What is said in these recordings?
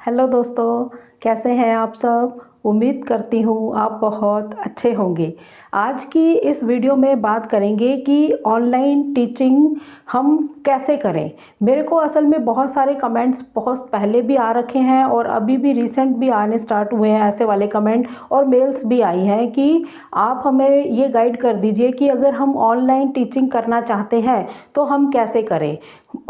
Hello दोस्तों, कैसे हैं आप सब। उम्मीद करती हूँ आप बहुत अच्छे होंगे। आज की इस वीडियो में बात करेंगे कि ऑनलाइन टीचिंग हम कैसे करें। मेरे को असल में बहुत सारे कमेंट्स बहुत पहले भी आ रखे हैं और अभी भी रिसेंट भी आने स्टार्ट हुए हैं ऐसे वाले कमेंट, और मेल्स भी आई हैं कि आप हमें ये गाइड कर दीजिए कि अगर हम ऑनलाइन टीचिंग करना चाहते हैं तो हम कैसे करें।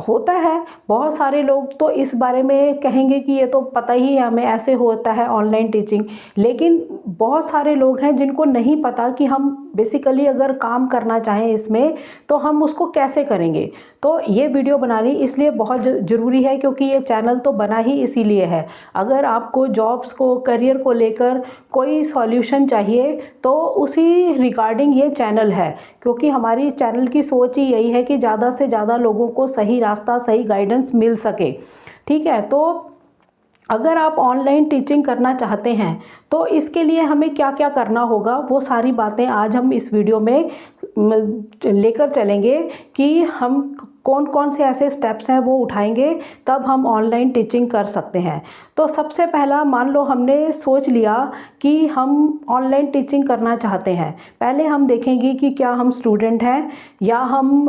होता है बहुत सारे लोग तो इस बारे में कहेंगे कि ये तो पता ही है हमें, ऐसे होता है ऑनलाइन टीचिंग। लेकिन बहुत सारे लोग हैं जिनको नहीं पता कि हम बेसिकली अगर काम करना चाहें इसमें तो हम उसको कैसे करेंगे। तो ये वीडियो बनानी इसलिए बहुत ज़रूरी है क्योंकि ये चैनल तो बना ही इसीलिए है। अगर आपको जॉब्स को, करियर को लेकर कोई सॉल्यूशन चाहिए तो उसी रिगार्डिंग ये चैनल है, क्योंकि हमारी चैनल की सोच ही यही है कि ज़्यादा से ज़्यादा लोगों को सही रास्ता, सही गाइडेंस मिल सके। ठीक है, तो अगर आप ऑनलाइन टीचिंग करना चाहते हैं तो इसके लिए हमें क्या क्या करना होगा, वो सारी बातें आज हम इस वीडियो में लेकर चलेंगे कि हम कौन कौन से ऐसे स्टेप्स हैं वो उठाएंगे तब हम ऑनलाइन टीचिंग कर सकते हैं। तो सबसे पहला, मान लो हमने सोच लिया कि हम ऑनलाइन टीचिंग करना चाहते हैं। पहले हम देखेंगे कि क्या हम स्टूडेंट हैं या हम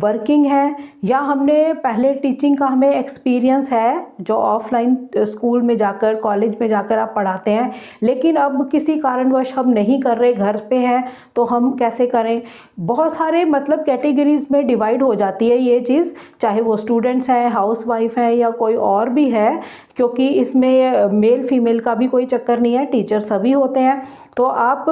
वर्किंग हैं या हमने पहले टीचिंग का हमें एक्सपीरियंस है, जो ऑफलाइन स्कूल में जाकर, कॉलेज में जाकर आप पढ़ाते हैं, लेकिन अब किसी कारणवश हम नहीं कर रहे, घर पे हैं, तो हम कैसे करें। बहुत सारे मतलब कैटेगरीज में डिवाइड हो जाती है ये चीज़, चाहे वो स्टूडेंट्स हैं, हाउसवाइफ हैं या कोई और भी है, क्योंकि इसमें मेल फीमेल का भी कोई चक्कर नहीं है, टीचर सभी होते हैं। तो आप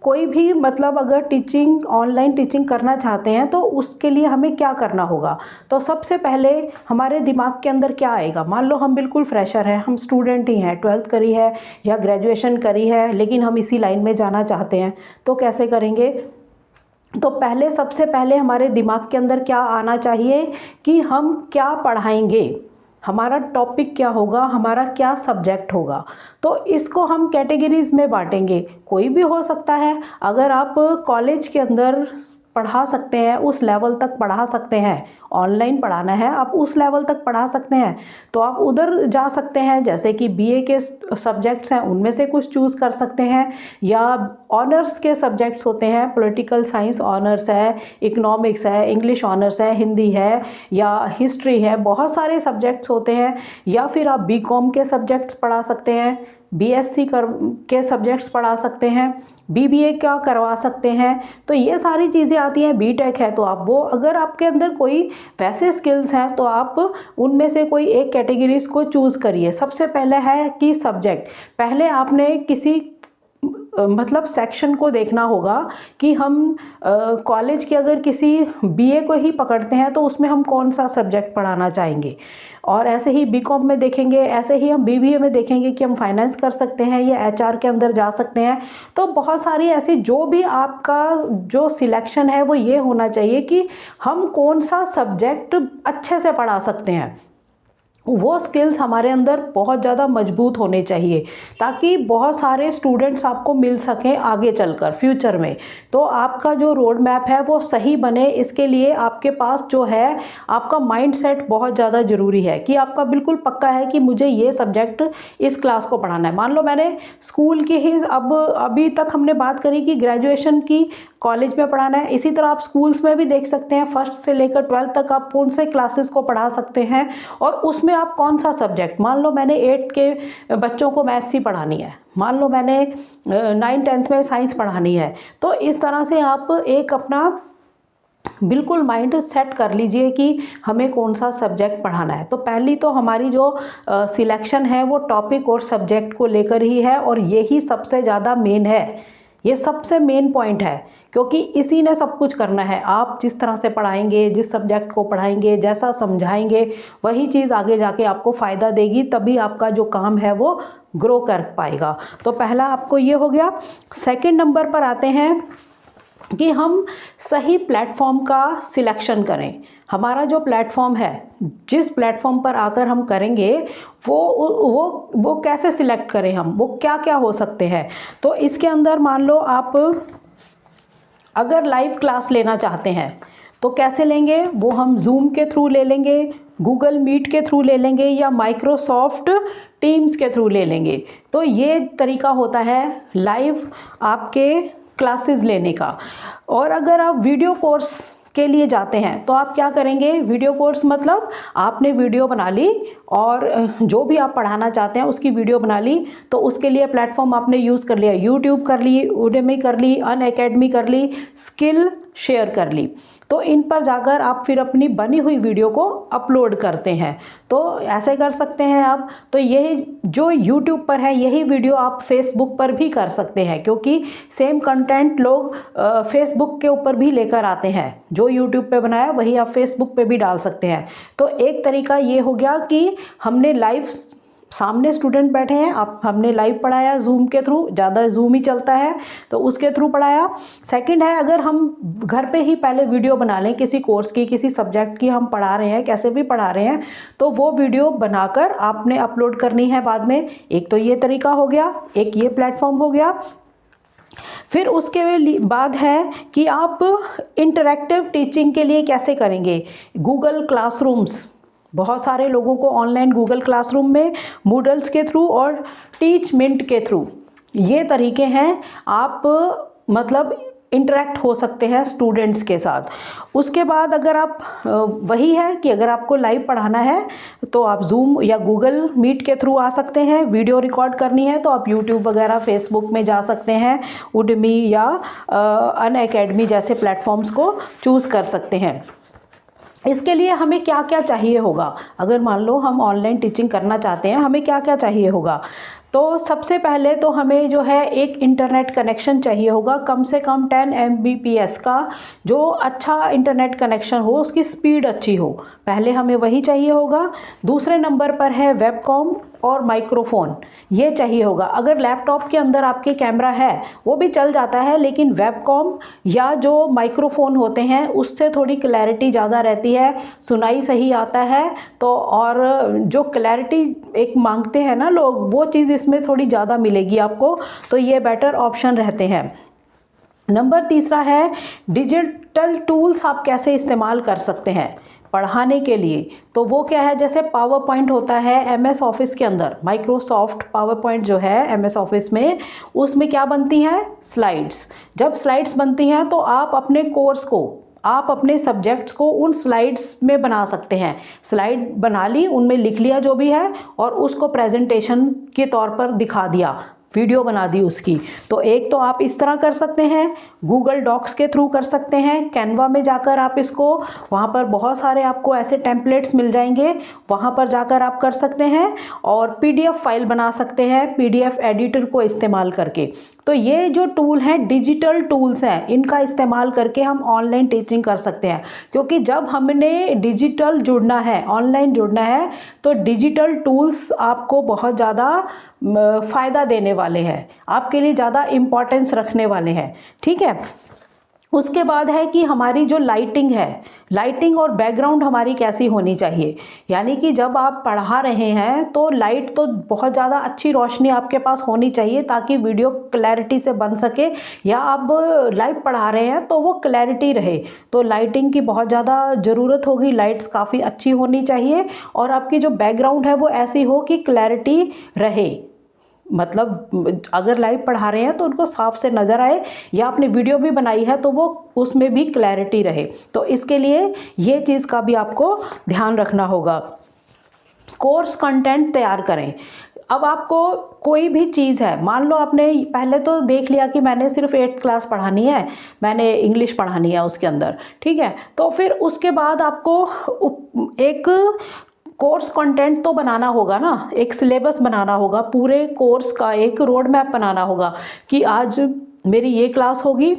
कोई भी मतलब अगर टीचिंग, ऑनलाइन टीचिंग करना चाहते हैं तो उसके लिए हमें क्या करना होगा। तो सबसे पहले हमारे दिमाग के अंदर क्या आएगा। मान लो हम बिल्कुल फ्रेशर हैं, हम स्टूडेंट ही हैं, 12th करी है या ग्रेजुएशन करी है, लेकिन हम इसी लाइन में जाना चाहते हैं, तो कैसे करेंगे। तो पहले, सबसे पहले हमारे दिमाग के अंदर क्या आना चाहिए कि हम क्या पढ़ाएंगे, हमारा टॉपिक क्या होगा, हमारा क्या सब्जेक्ट होगा। तो इसको हम कैटेगरीज में बांटेंगे, कोई भी हो सकता है। अगर आप कॉलेज के अंदर पढ़ा सकते हैं, उस लेवल तक पढ़ा सकते हैं, ऑनलाइन पढ़ाना है आप उस लेवल तक पढ़ा सकते हैं तो आप उधर जा सकते हैं। जैसे कि बीए के सब्जेक्ट्स हैं उनमें से कुछ चूज़ कर सकते हैं, या ऑनर्स के सब्जेक्ट्स होते हैं, पॉलिटिकल साइंस ऑनर्स है, इकोनॉमिक्स है, इंग्लिश ऑनर्स है, हिंदी है या हिस्ट्री है, बहुत सारे सब्जेक्ट्स होते हैं। या फिर आप बीकॉम के सब्जेक्ट्स पढ़ा सकते हैं, बीएससी के सब्जेक्ट्स पढ़ा सकते हैं, बीबीए का करवा सकते हैं। तो ये सारी चीज़ें आती हैं। बीटेक है तो आप वो, अगर आपके अंदर कोई वैसे स्किल्स हैं तो आप उनमें से कोई एक कैटेगरीज को चूज़ करिए। सबसे पहले है कि सब्जेक्ट, पहले आपने किसी मतलब सेक्शन को देखना होगा कि हम कॉलेज के अगर किसी बीए को ही पकड़ते हैं तो उसमें हम कौन सा सब्जेक्ट पढ़ाना चाहेंगे, और ऐसे ही बीकॉम में देखेंगे, ऐसे ही हम बीबीए में देखेंगे कि हम फाइनेंस कर सकते हैं या एचआर के अंदर जा सकते हैं। तो बहुत सारी ऐसी, जो भी आपका जो सिलेक्शन है वो ये होना चाहिए कि हम कौन सा सब्जेक्ट अच्छे से पढ़ा सकते हैं। वो स्किल्स हमारे अंदर बहुत ज़्यादा मजबूत होने चाहिए ताकि बहुत सारे स्टूडेंट्स आपको मिल सकें आगे चलकर फ्यूचर में। तो आपका जो रोड मैप है वो सही बने, इसके लिए आपके पास जो है आपका माइंडसेट बहुत ज़्यादा ज़रूरी है कि आपका बिल्कुल पक्का है कि मुझे ये सब्जेक्ट इस क्लास को पढ़ाना है। मान लो मैंने स्कूल की ही, अब अभी तक हमने बात करी कि ग्रेजुएशन की कॉलेज में पढ़ाना है, इसी तरह आप स्कूल्स में भी देख सकते हैं। फर्स्ट से लेकर 12th तक आप कौन से क्लासेस को पढ़ा सकते हैं और उसमें आप कौन सा सब्जेक्ट, मान लो मैंने 8th के बच्चों को मैथ्स ही पढ़ानी है, मान लो मैंने 9th 10th में साइंस पढ़ानी है, तो इस तरह से आप एक अपना बिल्कुल माइंड सेट कर लीजिए कि हमें कौन सा सब्जेक्ट पढ़ाना है। तो पहली तो हमारी जो सिलेक्शन है वो टॉपिक और सब्जेक्ट को लेकर ही है, और यही सबसे ज़्यादा मेन है, ये सबसे मेन पॉइंट है, क्योंकि इसी ने सब कुछ करना है। आप जिस तरह से पढ़ाएंगे, जिस सब्जेक्ट को पढ़ाएंगे, जैसा समझाएंगे, वही चीज़ आगे जाके आपको फ़ायदा देगी, तभी आपका जो काम है वो ग्रो कर पाएगा। तो पहला आपको ये हो गया। सेकंड नंबर पर आते हैं कि हम सही प्लेटफॉर्म का सिलेक्शन करें। हमारा जो प्लेटफॉर्म है, जिस प्लेटफॉर्म पर आकर हम करेंगे वो कैसे सिलेक्ट करें, हम वो क्या क्या हो सकते हैं। तो इसके अंदर मान लो आप अगर लाइव क्लास लेना चाहते हैं तो कैसे लेंगे, वो हम जूम के थ्रू ले लेंगे, गूगल मीट के थ्रू ले लेंगे या माइक्रोसॉफ्ट टीम्स के थ्रू ले लेंगे। तो ये तरीका होता है लाइव आपके क्लासेस लेने का। और अगर आप वीडियो कोर्स के लिए जाते हैं तो आप क्या करेंगे, वीडियो कोर्स मतलब आपने वीडियो बना ली और जो भी आप पढ़ाना चाहते हैं उसकी वीडियो बना ली, तो उसके लिए प्लेटफॉर्म आपने यूज़ कर लिया, यूट्यूब कर ली, उडेमी कर ली, अनअकैडमी कर ली, स्किल शेयर कर ली। तो इन पर जाकर आप फिर अपनी बनी हुई वीडियो को अपलोड करते हैं। तो ऐसे कर सकते हैं आप। तो यही जो यूट्यूब पर है यही वीडियो आप फेसबुक पर भी कर सकते हैं, क्योंकि सेम कंटेंट लोग फेसबुक के ऊपर भी लेकर आते हैं। जो यूट्यूब पे बनाया वही आप फेसबुक पे भी डाल सकते हैं। तो एक तरीका ये हो गया कि हमने लाइव सामने स्टूडेंट बैठे हैं, आप हमने लाइव पढ़ाया जूम के थ्रू, ज़्यादा जूम ही चलता है तो उसके थ्रू पढ़ाया। सेकंड है, अगर हम घर पे ही पहले वीडियो बना लें किसी कोर्स की, किसी सब्जेक्ट की हम पढ़ा रहे हैं, कैसे भी पढ़ा रहे हैं, तो वो वीडियो बनाकर आपने अपलोड करनी है बाद में। एक तो ये तरीका हो गया, एक ये प्लेटफॉर्म हो गया। फिर उसके बाद है कि आप इंटरैक्टिव टीचिंग के लिए कैसे करेंगे। गूगल क्लासरूम्स, बहुत सारे लोगों को ऑनलाइन गूगल क्लासरूम में मूडल्स के थ्रू और टीच मिंट के थ्रू, ये तरीके हैं आप मतलब इंटरेक्ट हो सकते हैं स्टूडेंट्स के साथ। उसके बाद अगर आप वही है कि अगर आपको लाइव पढ़ाना है तो आप जूम या गूगल मीट के थ्रू आ सकते हैं। वीडियो रिकॉर्ड करनी है तो आप यूट्यूब वगैरह फेसबुक में जा सकते हैं, उडमी या अनअकैडमी जैसे प्लेटफॉर्म्स को चूज़ कर सकते हैं। इसके लिए हमें क्या क्या चाहिए होगा, अगर मान लो हम ऑनलाइन टीचिंग करना चाहते हैं, हमें क्या क्या चाहिए होगा। तो सबसे पहले तो हमें जो है एक इंटरनेट कनेक्शन चाहिए होगा, कम से कम 10 Mbps का, जो अच्छा इंटरनेट कनेक्शन हो, उसकी स्पीड अच्छी हो, पहले हमें वही चाहिए होगा। दूसरे नंबर पर है वेबकॉम और माइक्रोफोन, ये चाहिए होगा। अगर लैपटॉप के अंदर आपके कैमरा है वो भी चल जाता है, लेकिन वेबकॉम या जो माइक्रोफोन होते हैं उससे थोड़ी क्लैरिटी ज़्यादा रहती है, सुनाई सही आता है। तो और जो क्लैरिटी एक मांगते हैं ना लोग, वो चीज़ इसमें थोड़ी ज़्यादा मिलेगी आपको, तो ये बेटर ऑप्शन रहते हैं। नंबर तीसरा है डिजिटल टूल्स आप कैसे इस्तेमाल कर सकते हैं पढ़ाने के लिए। तो वो क्या है, जैसे पावर पॉइंट होता है MS ऑफिस के अंदर, माइक्रोसॉफ्ट पावर पॉइंट जो है MS ऑफिस में, उसमें क्या बनती हैं, स्लाइड्स। जब स्लाइड्स बनती हैं तो आप अपने कोर्स को, आप अपने सब्जेक्ट्स को उन स्लाइड्स में बना सकते हैं। स्लाइड बना ली, उनमें लिख लिया जो भी है और उसको प्रेजेंटेशन के तौर पर दिखा दिया, वीडियो बना दी उसकी। तो एक तो आप इस तरह कर सकते हैं, गूगल डॉक्स के थ्रू कर सकते हैं, कैनवा में जाकर आप इसको, वहाँ पर बहुत सारे आपको ऐसे टेम्पलेट्स मिल जाएंगे, वहाँ पर जाकर आप कर सकते हैं। और PDF फाइल बना सकते हैं PDF एडिटर को इस्तेमाल करके। तो ये जो टूल हैं डिजिटल टूल्स हैं, इनका इस्तेमाल करके हम ऑनलाइन टीचिंग कर सकते हैं। क्योंकि जब हमने डिजिटल जुड़ना है, ऑनलाइन जुड़ना है, तो डिजिटल टूल्स आपको बहुत ज़्यादा फ़ायदा देने वाले हैं, आपके लिए ज़्यादा इम्पोर्टेंस रखने वाले हैं। ठीक है। उसके बाद है कि हमारी जो लाइटिंग है, लाइटिंग और बैकग्राउंड हमारी कैसी होनी चाहिए। यानी कि जब आप पढ़ा रहे हैं तो लाइट तो बहुत ज़्यादा अच्छी रोशनी आपके पास होनी चाहिए ताकि वीडियो क्लैरिटी से बन सके, या आप लाइव पढ़ा रहे हैं तो वो क्लैरिटी रहे। तो लाइटिंग की बहुत ज़्यादा ज़रूरत होगी, लाइट्स काफ़ी अच्छी होनी चाहिए। और आपकी जो बैकग्राउंड है वो ऐसी हो कि क्लैरिटी रहे, मतलब अगर लाइव पढ़ा रहे हैं तो उनको साफ से नज़र आए, या आपने वीडियो भी बनाई है तो वो उसमें भी क्लैरिटी रहे। तो इसके लिए ये चीज़ का भी आपको ध्यान रखना होगा। कोर्स कंटेंट तैयार करें। अब आपको कोई भी चीज़ है, मान लो आपने पहले तो देख लिया कि मैंने सिर्फ 8th क्लास पढ़ानी है, मैंने इंग्लिश पढ़ानी है उसके अंदर, ठीक है। तो फिर उसके बाद आपको एक कोर्स कंटेंट तो बनाना होगा ना, एक सिलेबस बनाना होगा, पूरे कोर्स का एक रोड मैप बनाना होगा कि आज मेरी ये क्लास होगी,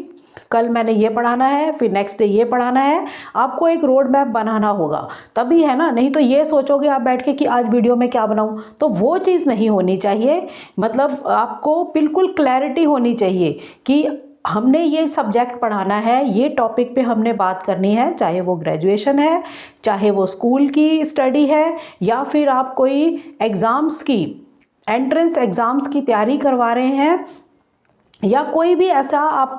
कल मैंने ये पढ़ाना है, फिर नेक्स्ट डे ये पढ़ाना है। आपको एक रोड मैप बनाना होगा, तभी है ना, नहीं तो ये सोचोगे आप बैठ के कि आज वीडियो में क्या बनाऊं, तो वो चीज़ नहीं होनी चाहिए। मतलब आपको बिल्कुल क्लैरिटी होनी चाहिए कि हमने ये सब्जेक्ट पढ़ाना है, ये टॉपिक पे हमने बात करनी है, चाहे वो ग्रेजुएशन है, चाहे वो स्कूल की स्टडी है, या फिर आप कोई एग्ज़ाम्स की, एंट्रेंस एग्ज़ाम्स की तैयारी करवा रहे हैं, या कोई भी ऐसा आप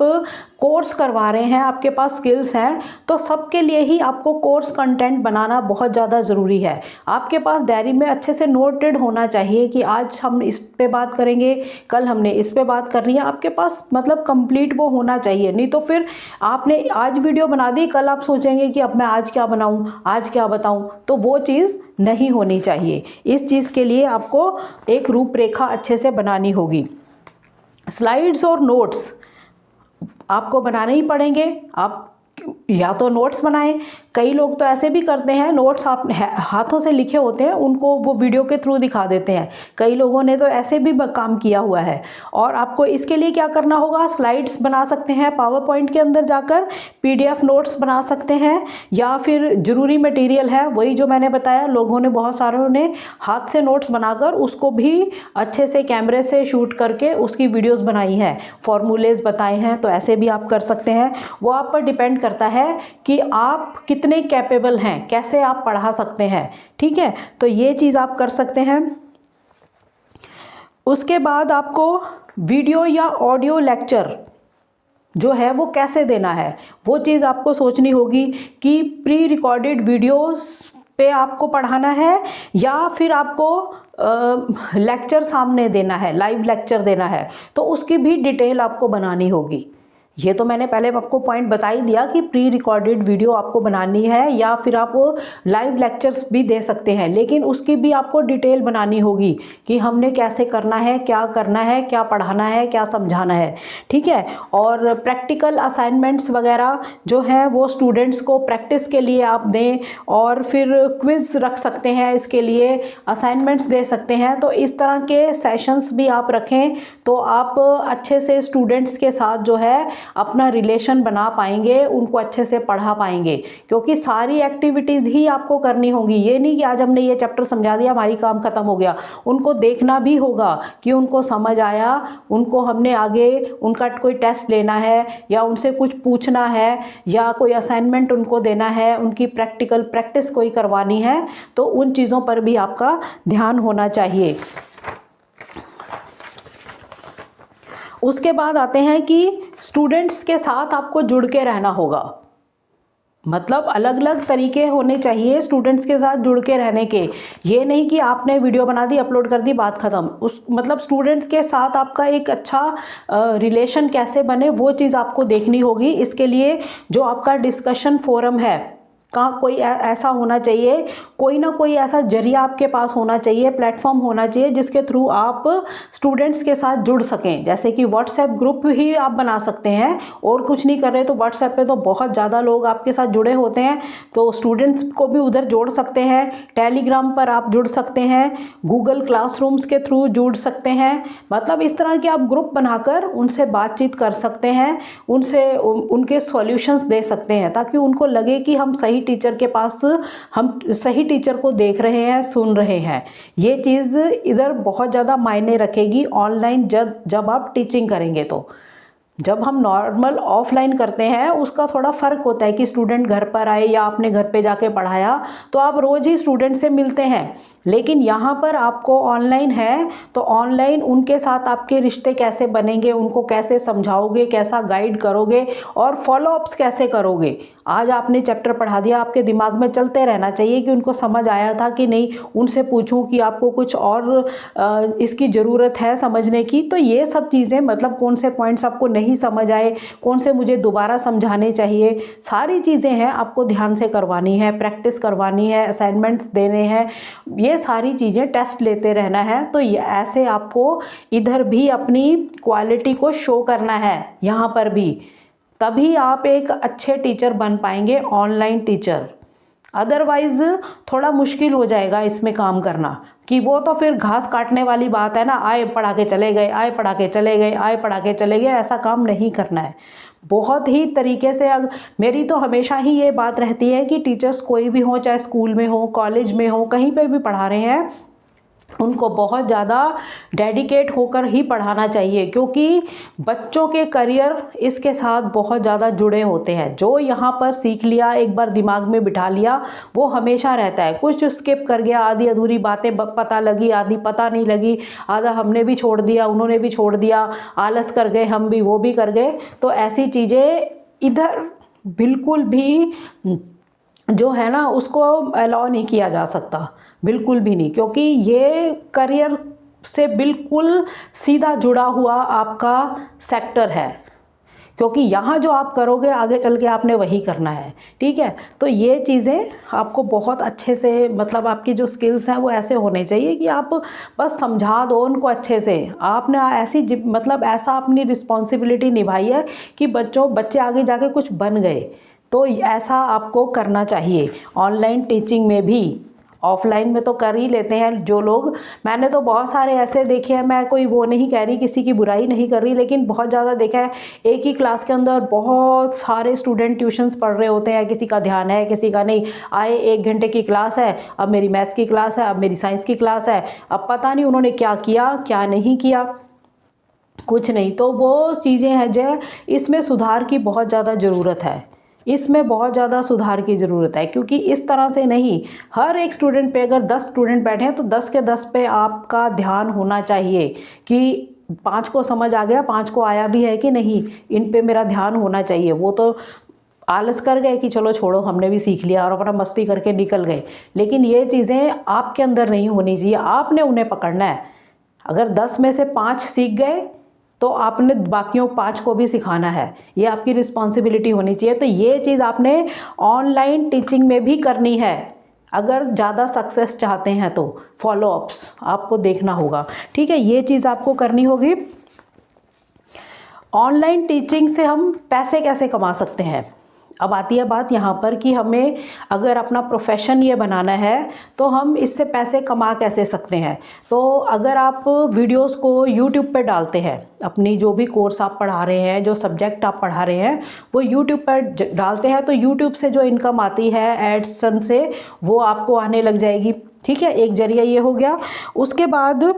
कोर्स करवा रहे हैं, आपके पास स्किल्स हैं, तो सबके लिए ही आपको कोर्स कंटेंट बनाना बहुत ज़्यादा ज़रूरी है। आपके पास डायरी में अच्छे से नोटेड होना चाहिए कि आज हम इस पे बात करेंगे, कल हमने इस पे बात करनी है। आपके पास मतलब कंप्लीट वो होना चाहिए, नहीं तो फिर आपने आज वीडियो बना दी, कल आप सोचेंगे कि अब मैं आज क्या बनाऊँ, आज क्या बताऊँ, तो वो चीज़ नहीं होनी चाहिए। इस चीज़ के लिए आपको एक रूपरेखा अच्छे से बनानी होगी। स्लाइड्स और नोट्स आपको बनाने ही पड़ेंगे। आप या तो नोट्स बनाएं, कई लोग तो ऐसे भी करते हैं, नोट्स आप हाथों से लिखे होते हैं, उनको वो वीडियो के थ्रू दिखा देते हैं। कई लोगों ने तो ऐसे भी काम किया हुआ है। और आपको इसके लिए क्या करना होगा, स्लाइड्स बना सकते हैं, पावर पॉइंट के अंदर जाकर PDF नोट्स बना सकते हैं, या फिर ज़रूरी मटेरियल है वही जो मैंने बताया, लोगों ने बहुत सारों ने हाथ से नोट्स बनाकर उसको भी अच्छे से कैमरे से शूट करके उसकी वीडियोस बनाई हैं, फॉर्मूलेज बताए हैं, तो ऐसे भी आप कर सकते हैं। वो आप पर डिपेंड करता है कि आप कितने कैपेबल हैं, कैसे आप पढ़ा सकते हैं। ठीक है, तो ये चीज़ आप कर सकते हैं। उसके बाद आपको वीडियो या ऑडियो लेक्चर जो है वो कैसे देना है, वो चीज़ आपको सोचनी होगी कि प्री रिकॉर्डेड वीडियोस पे आपको पढ़ाना है या फिर आपको लेक्चर सामने देना है, लाइव लेक्चर देना है, तो उसकी भी डिटेल आपको बनानी होगी। ये तो मैंने पहले आपको पॉइंट बता ही दिया कि प्री रिकॉर्डेड वीडियो आपको बनानी है या फिर आप लाइव लेक्चर्स भी दे सकते हैं, लेकिन उसकी भी आपको डिटेल बनानी होगी कि हमने कैसे करना है, क्या करना है, क्या पढ़ाना है, क्या समझाना है। ठीक है, और प्रैक्टिकल असाइनमेंट्स वगैरह जो हैं वो स्टूडेंट्स को प्रैक्टिस के लिए आप दें, और फिर क्विज़ रख सकते हैं, इसके लिए असाइनमेंट्स दे सकते हैं। तो इस तरह के सेशंस भी आप रखें तो आप अच्छे से स्टूडेंट्स के साथ जो है अपना रिलेशन बना पाएंगे, उनको अच्छे से पढ़ा पाएंगे, क्योंकि सारी एक्टिविटीज़ ही आपको करनी होगी। ये नहीं कि आज हमने ये चैप्टर समझा दिया हमारी काम ख़त्म हो गया, उनको देखना भी होगा कि उनको समझ आया, उनको हमने आगे उनका कोई टेस्ट लेना है या उनसे कुछ पूछना है या कोई असाइनमेंट उनको देना है, उनकी प्रैक्टिकल प्रैक्टिस कोई करवानी है, तो उन चीज़ों पर भी आपका ध्यान होना चाहिए। उसके बाद आते हैं कि स्टूडेंट्स के साथ आपको जुड़ के रहना होगा। मतलब अलग अलग तरीके होने चाहिए स्टूडेंट्स के साथ जुड़ के रहने के। ये नहीं कि आपने वीडियो बना दी, अपलोड कर दी, बात ख़त्म। उस मतलब स्टूडेंट्स के साथ आपका एक अच्छा रिलेशन कैसे बने, वो चीज़ आपको देखनी होगी। इसके लिए जो आपका डिस्कशन फोरम है, कहाँ कोई ऐसा होना चाहिए, कोई ना कोई ऐसा जरिया आपके पास होना चाहिए, प्लेटफॉर्म होना चाहिए जिसके थ्रू आप स्टूडेंट्स के साथ जुड़ सकें। जैसे कि व्हाट्सएप ग्रुप ही आप बना सकते हैं, और कुछ नहीं कर रहे तो व्हाट्सएप पे तो बहुत ज़्यादा लोग आपके साथ जुड़े होते हैं, तो स्टूडेंट्स को भी उधर जोड़ सकते हैं। टेलीग्राम पर आप जुड़ सकते हैं, गूगल क्लासरूम्स के थ्रू जुड़ सकते हैं। मतलब इस तरह के आप ग्रुप बनाकर उनसे बातचीत कर सकते हैं, उनसे उनके सॉल्यूशंस दे सकते हैं, ताकि उनको लगे कि हम सही टीचर के पास, हम सही टीचर को देख रहे हैं, सुन रहे हैं। ये चीज़ इधर बहुत ज़्यादा मायने रखेगी ऑनलाइन जब आप टीचिंग करेंगे। तो जब हम नॉर्मल ऑफलाइन करते हैं उसका थोड़ा फ़र्क होता है कि स्टूडेंट घर पर आए या आपने घर पे जाके पढ़ाया, तो आप रोज़ ही स्टूडेंट से मिलते हैं। लेकिन यहाँ पर आपको ऑनलाइन है, तो ऑनलाइन उनके साथ आपके रिश्ते कैसे बनेंगे, उनको कैसे समझाओगे, कैसा गाइड करोगे और फॉलोअप्स कैसे करोगे। आज आपने चैप्टर पढ़ा दिया, आपके दिमाग में चलते रहना चाहिए कि उनको समझ आया था कि नहीं, उनसे पूछूं कि आपको कुछ और इसकी ज़रूरत है समझने की। तो ये सब चीज़ें, मतलब कौन से पॉइंट्स आपको नहीं समझ आए, कौन से मुझे दोबारा समझाने चाहिए, सारी चीज़ें हैं आपको ध्यान से करवानी है, प्रैक्टिस करवानी है, असाइनमेंट्स देने हैं, ये सारी चीज़ें, टेस्ट लेते रहना है। तो ये ऐसे आपको इधर भी अपनी क्वालिटी को शो करना है, यहाँ पर भी, तभी आप एक अच्छे टीचर बन पाएंगे, ऑनलाइन टीचर। अदरवाइज़ थोड़ा मुश्किल हो जाएगा इसमें काम करना, कि वो तो फिर घास काटने वाली बात है ना, आए पढ़ा के चले गए, आए पढ़ा के चले गए, आए पढ़ा के चले गए, ऐसा काम नहीं करना है। बहुत ही तरीके से मेरी तो हमेशा ही ये बात रहती है कि टीचर्स कोई भी हो, चाहे स्कूल में हो, कॉलेज में हो, कहीं पे भी पढ़ा रहे हैं, उनको बहुत ज़्यादा डेडिकेट होकर ही पढ़ाना चाहिए, क्योंकि बच्चों के करियर इसके साथ बहुत ज़्यादा जुड़े होते हैं। जो यहाँ पर सीख लिया, एक बार दिमाग में बिठा लिया, वो हमेशा रहता है। कुछ स्किप कर गया, आधी अधूरी बातें पता लगी, आधी पता नहीं लगी, आधा हमने भी छोड़ दिया, उन्होंने भी छोड़ दिया, आलस कर गए, हम भी वो भी कर गए, तो ऐसी चीज़ें इधर बिल्कुल भी जो है ना उसको अलाउ नहीं किया जा सकता, बिल्कुल भी नहीं, क्योंकि ये करियर से बिल्कुल सीधा जुड़ा हुआ आपका सेक्टर है। क्योंकि यहाँ जो आप करोगे आगे चल के आपने वही करना है, ठीक है। तो ये चीज़ें आपको बहुत अच्छे से, मतलब आपकी जो स्किल्स हैं वो ऐसे होने चाहिए कि आप बस समझा दो उनको अच्छे से। आपने ऐसी मतलब ऐसा अपनी रिस्पॉन्सिबिलिटी निभाई है कि बच्चे आगे जाके कुछ बन गए, तो ऐसा आपको करना चाहिए। ऑनलाइन टीचिंग में भी, ऑफलाइन में तो कर ही लेते हैं जो लोग, मैंने तो बहुत सारे ऐसे देखे हैं, मैं कोई वो नहीं कह रही, किसी की बुराई नहीं कर रही, लेकिन बहुत ज़्यादा देखा है, एक ही क्लास के अंदर बहुत सारे स्टूडेंट ट्यूशन्स पढ़ रहे होते हैं, किसी का ध्यान है किसी का नहीं। आए 1 घंटे की क्लास है, अब मेरी मैथ्स की क्लास है, अब मेरी साइंस की क्लास है, अब पता नहीं उन्होंने क्या किया क्या नहीं किया, कुछ नहीं। तो वो चीज़ें हैं जो इसमें सुधार की बहुत ज़्यादा ज़रूरत है, इसमें बहुत ज़्यादा सुधार की ज़रूरत है। क्योंकि इस तरह से नहीं, हर एक स्टूडेंट पे अगर 10 स्टूडेंट बैठे हैं तो 10 के 10 पे आपका ध्यान होना चाहिए कि 5 को समझ आ गया, 5 को आया भी है कि नहीं, इन पे मेरा ध्यान होना चाहिए। वो तो आलस कर गए कि चलो छोड़ो हमने भी सीख लिया और अपना मस्ती करके निकल गए, लेकिन ये चीज़ें आपके अंदर नहीं होनी चाहिए, आपने उन्हें पकड़ना है। अगर 10 में से 5 सीख गए तो आपने बाकियों 5 को भी सिखाना है, ये आपकी रिस्पॉन्सिबिलिटी होनी चाहिए। तो ये चीज़ आपने ऑनलाइन टीचिंग में भी करनी है। अगर ज़्यादा सक्सेस चाहते हैं तो फॉलोअप्स आपको देखना होगा, ठीक है, ये चीज़ आपको करनी होगी। ऑनलाइन टीचिंग से हम पैसे कैसे कमा सकते हैं, अब आती है बात यहाँ पर कि हमें अगर अपना प्रोफेशन ये बनाना है तो हम इससे पैसे कमा कैसे सकते हैं। तो अगर आप वीडियोस को यूट्यूब पे डालते हैं, अपनी जो भी कोर्स आप पढ़ा रहे हैं, जो सब्जेक्ट आप पढ़ा रहे हैं वो यूट्यूब पर डालते हैं, तो यूट्यूब से जो इनकम आती है एडसन से, वो आपको आने लग जाएगी, ठीक है, एक जरिया ये हो गया। उसके बाद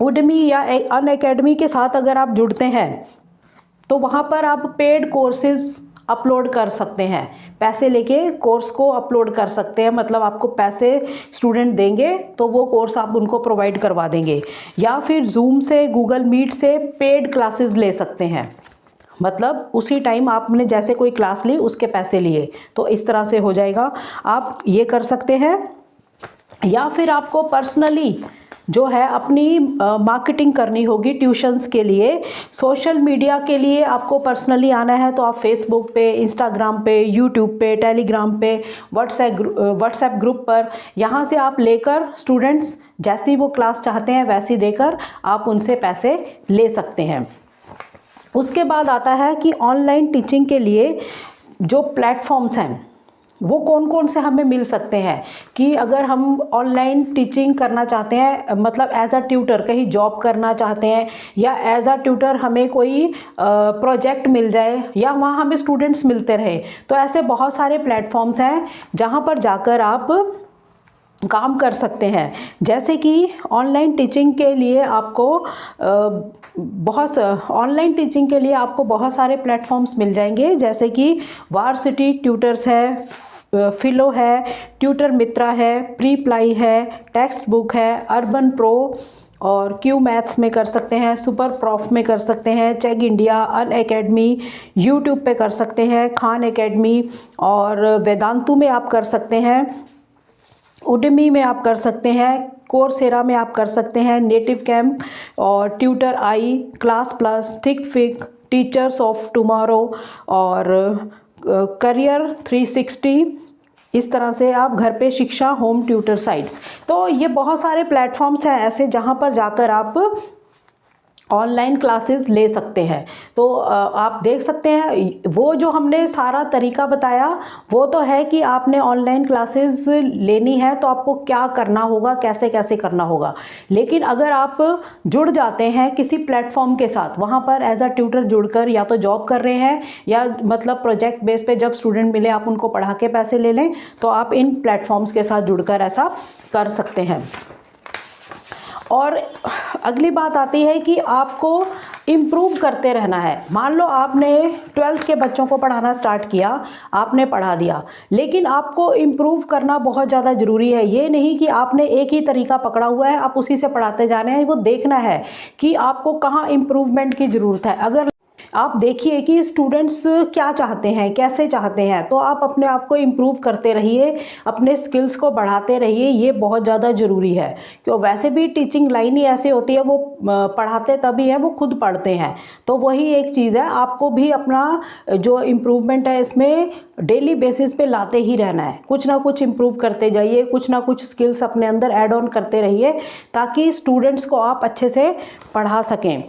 उडमी या अनअकैडमी के साथ अगर आप जुड़ते हैं तो वहाँ पर आप पेड कोर्सेज अपलोड कर सकते हैं, पैसे लेके कोर्स को अपलोड कर सकते हैं, मतलब आपको पैसे स्टूडेंट देंगे तो वो कोर्स आप उनको प्रोवाइड करवा देंगे। या फिर जूम से, गूगल मीट से पेड क्लासेस ले सकते हैं, मतलब उसी टाइम आपने जैसे कोई क्लास ली उसके पैसे लिए, तो इस तरह से हो जाएगा, आप ये कर सकते हैं। या फिर आपको पर्सनली जो है अपनी मार्केटिंग करनी होगी ट्यूशन्स के लिए, सोशल मीडिया के लिए आपको पर्सनली आना है तो आप फेसबुक पे, इंस्टाग्राम पे, यूट्यूब पे, टेलीग्राम पे, व्हाट्सएप ग्रुप पर, यहाँ से आप लेकर स्टूडेंट्स जैसी वो क्लास चाहते हैं वैसी देकर आप उनसे पैसे ले सकते हैं। उसके बाद आता है कि ऑनलाइन टीचिंग के लिए जो प्लेटफॉर्म्स हैं वो कौन कौन से हमें मिल सकते हैं, कि अगर हम ऑनलाइन टीचिंग करना चाहते हैं, मतलब एज अ ट्यूटर कहीं जॉब करना चाहते हैं, या एज अ ट्यूटर हमें कोई प्रोजेक्ट मिल जाए, या वहाँ हमें स्टूडेंट्स मिलते रहे, तो ऐसे बहुत सारे प्लेटफॉर्म्स हैं जहाँ पर जाकर आप काम कर सकते हैं। जैसे कि ऑनलाइन टीचिंग के लिए आपको बहुत सारे प्लेटफॉर्म्स मिल जाएंगे, जैसे कि वार्सिटी ट्यूटर्स है, फिलो है, ट्यूटर मित्रा है, प्रीप्लाई है, टेक्स्ट बुक है, अर्बन प्रो और क्यू मैथ्स में कर सकते हैं, सुपर प्रॉफ में कर सकते हैं, चेक इंडिया, अनअकैडमी, यूट्यूब पे कर सकते हैं, खान एकेडमी, और वेदांतु में आप कर सकते हैं, उडमी में आप कर सकते हैं, कोर्सेरा में आप कर सकते हैं, नेटिव कैंप और Tutor AI, Class Plus, Thinkific, Teachers of Tomorrow और करियर 360। इस तरह से आप घर पे शिक्षा होम ट्यूटर साइट्स, तो ये बहुत सारे प्लेटफॉर्म्स हैं ऐसे जहाँ पर जाकर आप ऑनलाइन क्लासेस ले सकते हैं। तो आप देख सकते हैं वो जो हमने सारा तरीका बताया वो तो है कि आपने ऑनलाइन क्लासेस लेनी है तो आपको क्या करना होगा, कैसे कैसे करना होगा। लेकिन अगर आप जुड़ जाते हैं किसी प्लेटफॉर्म के साथ, वहाँ पर एज अ ट्यूटर जुड़कर या तो जॉब कर रहे हैं या मतलब प्रोजेक्ट बेस पे जब स्टूडेंट मिले आप उनको पढ़ा के पैसे ले लें, तो आप इन प्लेटफॉर्म्स के साथ जुड़कर ऐसा कर सकते हैं। और अगली बात आती है कि आपको इम्प्रूव करते रहना है। मान लो आपने 12th के बच्चों को पढ़ाना स्टार्ट किया, आपने पढ़ा दिया, लेकिन आपको इम्प्रूव करना बहुत ज़्यादा ज़रूरी है। ये नहीं कि आपने एक ही तरीका पकड़ा हुआ है, आप उसी से पढ़ाते जा रहे हैं। वो देखना है कि आपको कहाँ इम्प्रूवमेंट की ज़रूरत है। अगर आप देखिए कि स्टूडेंट्स क्या चाहते हैं, कैसे चाहते हैं, तो आप अपने आप को इम्प्रूव करते रहिए, अपने स्किल्स को बढ़ाते रहिए। ये बहुत ज़्यादा ज़रूरी है, क्योंकि वैसे भी टीचिंग लाइन ही ऐसी होती है, वो पढ़ाते तभी हैं, वो खुद पढ़ते हैं। तो वही एक चीज़ है, आपको भी अपना जो इम्प्रूवमेंट है इसमें डेली बेसिस पे लाते ही रहना है। कुछ ना कुछ इम्प्रूव करते जाइए, कुछ ना कुछ स्किल्स अपने अंदर ऐड ऑन करते रहिए, ताकि स्टूडेंट्स को आप अच्छे से पढ़ा सकें।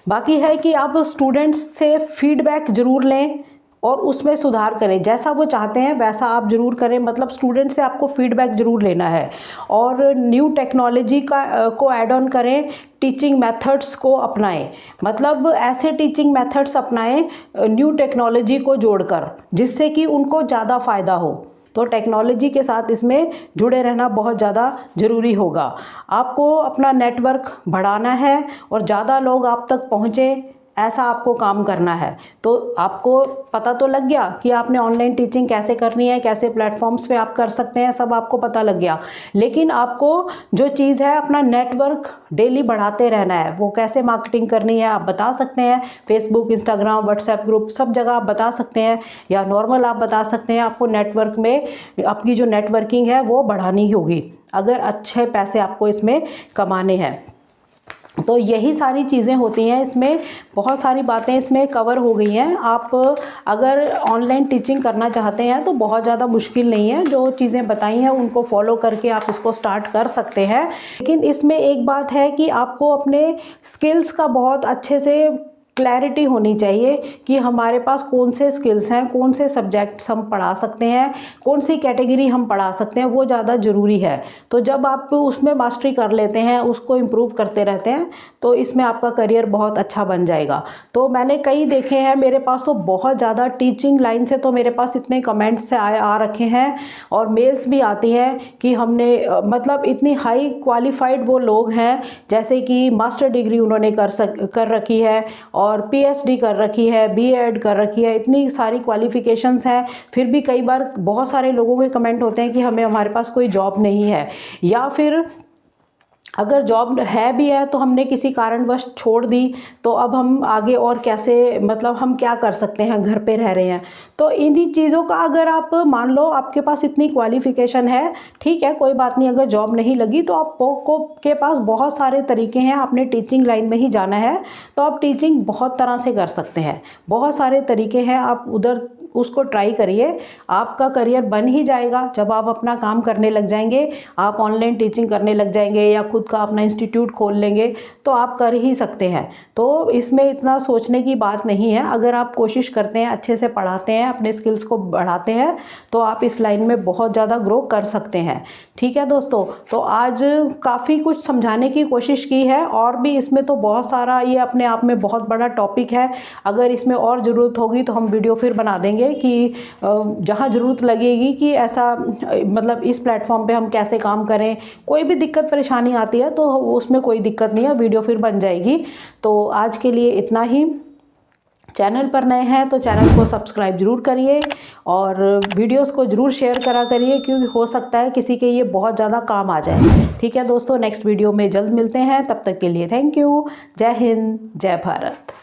बाकी है कि आप स्टूडेंट्स से फीडबैक ज़रूर लें और उसमें सुधार करें। जैसा वो चाहते हैं वैसा आप ज़रूर करें, मतलब स्टूडेंट से आपको फीडबैक ज़रूर लेना है। और न्यू टेक्नोलॉजी को ऐड ऑन करें, टीचिंग मेथड्स को अपनाएं, मतलब ऐसे टीचिंग मेथड्स अपनाएं न्यू टेक्नोलॉजी को जोड़कर, जिससे कि उनको ज़्यादा फ़ायदा हो। तो टेक्नोलॉजी के साथ इसमें जुड़े रहना बहुत ज़्यादा ज़रूरी होगा। आपको अपना नेटवर्क बढ़ाना है और ज़्यादा लोग आप तक पहुँचें, ऐसा आपको काम करना है। तो आपको पता तो लग गया कि आपने ऑनलाइन टीचिंग कैसे करनी है, कैसे प्लेटफॉर्म्स पे आप कर सकते हैं, सब आपको पता लग गया। लेकिन आपको जो चीज़ है, अपना नेटवर्क डेली बढ़ाते रहना है। वो कैसे मार्केटिंग करनी है आप बता सकते हैं, फेसबुक, इंस्टाग्राम, व्हाट्सएप ग्रुप, सब जगह आप बता सकते हैं, या नॉर्मल आप बता सकते हैं। आपको नेटवर्क में अपनी जो नेटवर्किंग है वो बढ़ानी होगी, अगर अच्छे पैसे आपको इसमें कमाने हैं। तो यही सारी चीज़ें होती हैं, इसमें बहुत सारी बातें इसमें कवर हो गई हैं। आप अगर ऑनलाइन टीचिंग करना चाहते हैं तो बहुत ज़्यादा मुश्किल नहीं है, जो चीज़ें बताई हैं उनको फॉलो करके आप उसको स्टार्ट कर सकते हैं। लेकिन इसमें एक बात है कि आपको अपने स्किल्स का बहुत अच्छे से क्लैरिटी होनी चाहिए कि हमारे पास कौन से स्किल्स हैं, कौन से सब्जेक्ट्स हम पढ़ा सकते हैं, कौन सी कैटेगरी हम पढ़ा सकते हैं, वो ज़्यादा ज़रूरी है। तो जब आप उसमें मास्टरी कर लेते हैं, उसको इम्प्रूव करते रहते हैं, तो इसमें आपका करियर बहुत अच्छा बन जाएगा। तो मैंने कई देखे हैं, मेरे पास तो बहुत ज़्यादा टीचिंग लाइन से तो मेरे पास इतने कमेंट्स से आ रखे हैं और मेल्स भी आती हैं कि हमने मतलब इतनी हाई क्वालिफाइड वो लोग हैं, जैसे कि मास्टर डिग्री उन्होंने कर रखी है और पीएचडी कर रखी है, बीएड कर रखी है, इतनी सारी क्वालिफिकेशंस हैं। फिर भी कई बार बहुत सारे लोगों के कमेंट होते हैं कि हमारे पास कोई जॉब नहीं है, या फिर अगर जॉब है भी है तो हमने किसी कारणवश छोड़ दी, तो अब हम आगे और कैसे, मतलब हम क्या कर सकते हैं, घर पे रह रहे हैं। तो इन्हीं चीज़ों का अगर आप मान लो आपके पास इतनी क्वालिफ़िकेशन है, ठीक है, कोई बात नहीं, अगर जॉब नहीं लगी तो आपको के पास बहुत सारे तरीके हैं, आपने टीचिंग लाइन में ही जाना है तो आप टीचिंग बहुत तरह से कर सकते हैं, बहुत सारे तरीके हैं, आप उधर उसको ट्राई करिए, आपका करियर बन ही जाएगा। जब आप अपना काम करने लग जाएंगे, आप ऑनलाइन टीचिंग करने लग जाएंगे या खुद का अपना इंस्टीट्यूट खोल लेंगे, तो आप कर ही सकते हैं। तो इसमें इतना सोचने की बात नहीं है। अगर आप कोशिश करते हैं, अच्छे से पढ़ाते हैं, अपने स्किल्स को बढ़ाते हैं, तो आप इस लाइन में बहुत ज़्यादा ग्रो कर सकते हैं। ठीक है दोस्तों, तो आज काफ़ी कुछ समझाने की कोशिश की है, और भी इसमें तो बहुत सारा, ये अपने आप में बहुत बड़ा टॉपिक है। अगर इसमें और ज़रूरत होगी तो हम वीडियो फिर बना देंगे कि जहाँ ज़रूरत लगेगी कि ऐसा, मतलब इस प्लेटफॉर्म पे हम कैसे काम करें। कोई भी दिक्कत परेशानी आती है तो उसमें कोई दिक्कत नहीं है, वीडियो फिर बन जाएगी। तो आज के लिए इतना ही। चैनल पर नए हैं तो चैनल को सब्सक्राइब जरूर करिए और वीडियोस को जरूर शेयर करा करिए, क्योंकि हो सकता है किसी के ये बहुत ज़्यादा काम आ जाए। ठीक है दोस्तों, नेक्स्ट वीडियो में जल्द मिलते हैं, तब तक के लिए थैंक यू। जय हिंद, जय भारत।